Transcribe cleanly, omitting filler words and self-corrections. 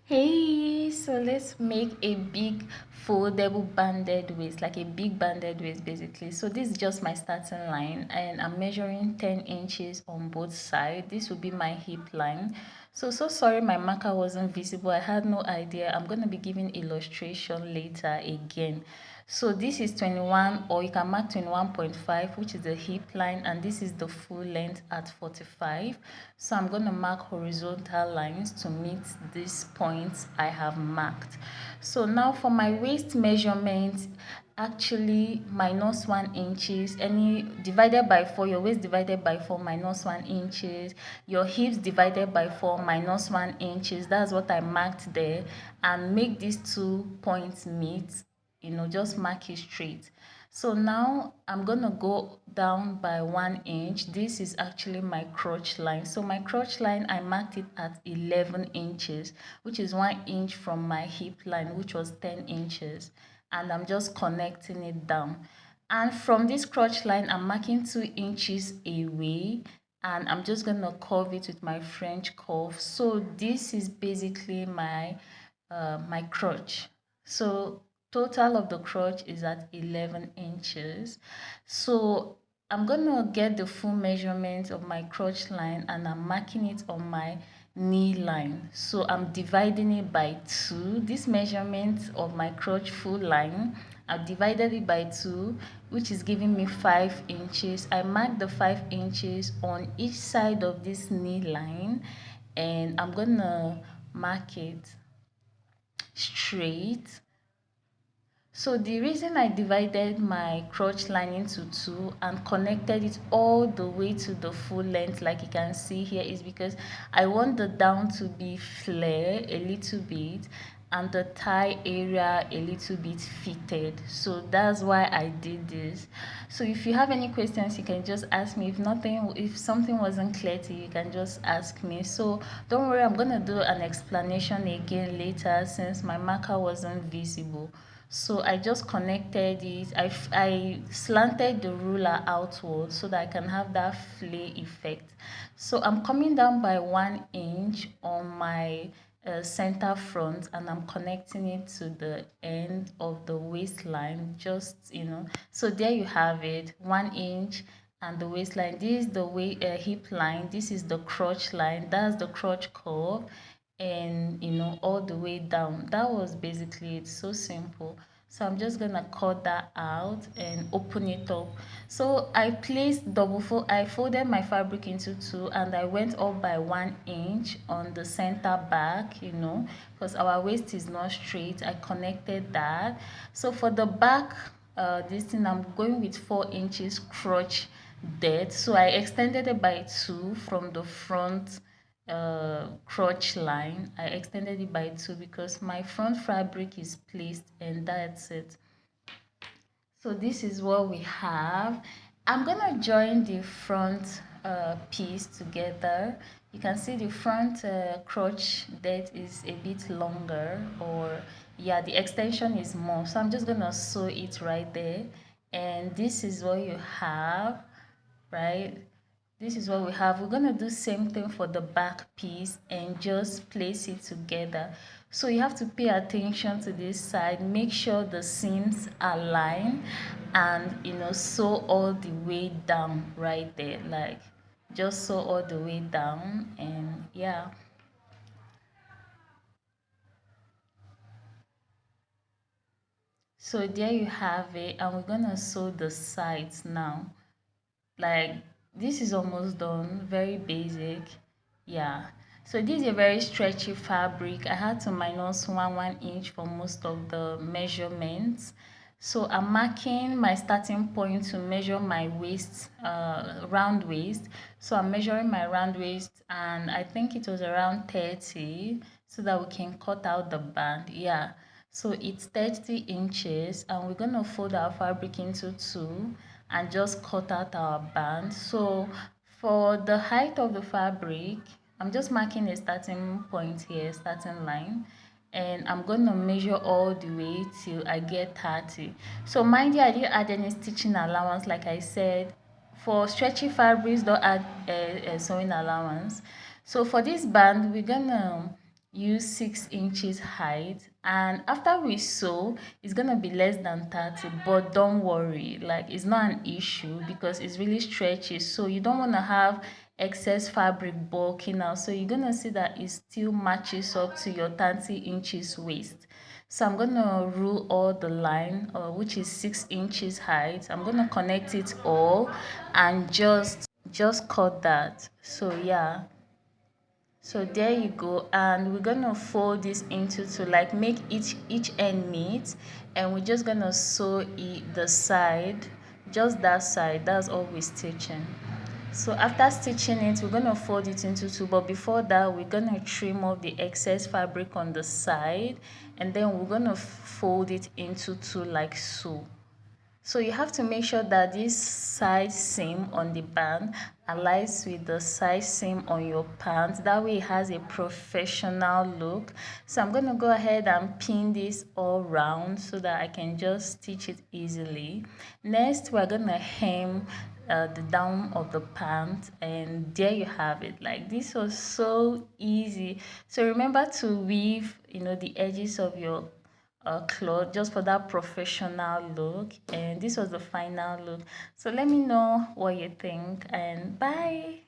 Hey, so let's make a big foldable banded waist, like a big banded waist basically. So this is just my starting line and I'm measuring 10 inches on both sides. This will be my hip line. So sorry my marker wasn't visible. I had no idea. I'm going to be giving illustration later again. So this is 21, or you can mark 21.5, which is the hip line, and this is the full length at 45. So I'm going to mark horizontal lines to meet these points I have marked. So now for my waist measurement, actually minus 1 inches, any divided by 4, your waist divided by 4 minus 1 inches, your hips divided by 4 minus 1 inches. That's what I marked there, and make these 2 points meet. Just mark it straight. So now I'm gonna go down by 1 inch. This is actually my crotch line. So my crotch line, I marked it at 11 inches, which is 1 inch from my hip line, which was 10 inches. And I'm just connecting it down. And from this crotch line, I'm marking 2 inches away, and I'm just gonna curve it with my French curve. So this is basically my crotch. So total of the crotch is at 11 inches. So I'm gonna get the full measurement of my crotch line and I'm marking it on my knee line. So I'm dividing it by 2. This measurement of my crotch full line, I've divided it by 2, which is giving me 5 inches. I mark the 5 inches on each side of this knee line, and I'm gonna mark it straight. So the reason I divided my crotch line into 2 and connected it all the way to the full length, like you can see here, is because I want the down to be flare a little bit and the thigh area a little bit fitted. So that's why I did this. So if you have any questions, you can just ask me. If something wasn't clear to you, you can just ask me. So don't worry, I'm gonna do an explanation again later since my marker wasn't visible. So I just connected it. I slanted the ruler outward so that I can have that flare effect. So I'm coming down by 1 inch on my center front, and I'm connecting it to the end of the waistline. So there you have it, 1 inch and the waistline. This is the hip line. This is the crotch line. That's the crotch curve, and all the way down. That was basically it. So simple. So I'm just gonna cut that out and open it up. So I folded my fabric into 2, and I went up by 1 inch on the center back, because our waist is not straight. I connected that. So for the back, this thing, I'm going with 4 inches crotch depth. So I extended it by 2 from the front crotch line. I extended it by 2 because my front fabric is placed, and that's it. So this is what we have. I'm gonna join the front piece together. You can see the front crotch depth is a bit longer, or yeah, the extension is more. So I'm just gonna sew it right there, and this is what you have, right? This is what we have. We're going to do same thing for the back piece and just place it together. So you have to pay attention to this side. Make sure the seams align, and sew all the way down right there. Like, just sew all the way down, and yeah. So there you have it, and we're going to sew the sides now. Like, this is almost done, very basic. Yeah, so this is a very stretchy fabric. I had to minus 1 inch for most of the measurements. So I'm marking my starting point to measure my waist, round waist. So I'm measuring my round waist, and I think it was around 30, so that we can cut out the band. Yeah, so it's 30 inches, and we're gonna fold our fabric into 2 and just cut out our band. So for the height of the fabric, I'm just marking a starting point here, starting line, and I'm going to measure all the way till I get 30. So mind you, I didn't add any stitching allowance. Like I said, for stretchy fabrics, don't add a sewing allowance. So for this band, we're gonna use 6 inches height, and after we sew it's gonna be less than 30, but don't worry, like it's not an issue because it's really stretchy, so you don't want to have excess fabric bulking out. So you're gonna see that it still matches up to your 30 inches waist. So I'm gonna rule all the line, which is 6 inches height. I'm gonna connect it all and just cut that. So yeah, so there you go, and we're gonna fold this into to like make each end meet, and we're just gonna sew the side, just that side. That's all we're stitching. So after stitching it, we're gonna fold it into two, but before that we're gonna trim off the excess fabric on the side, and then we're gonna fold it into two like so. So you have to make sure that this side seam on the band aligns with the side seam on your pants. That way it has a professional look. So I'm going to go ahead and pin this all round so that I can just stitch it easily. Next, we're going to hem the down of the pants, and there you have it. Like, this was so easy. So remember to weave, the edges of your cloth just for that professional look, and this was the final look. So let me know what you think, and bye.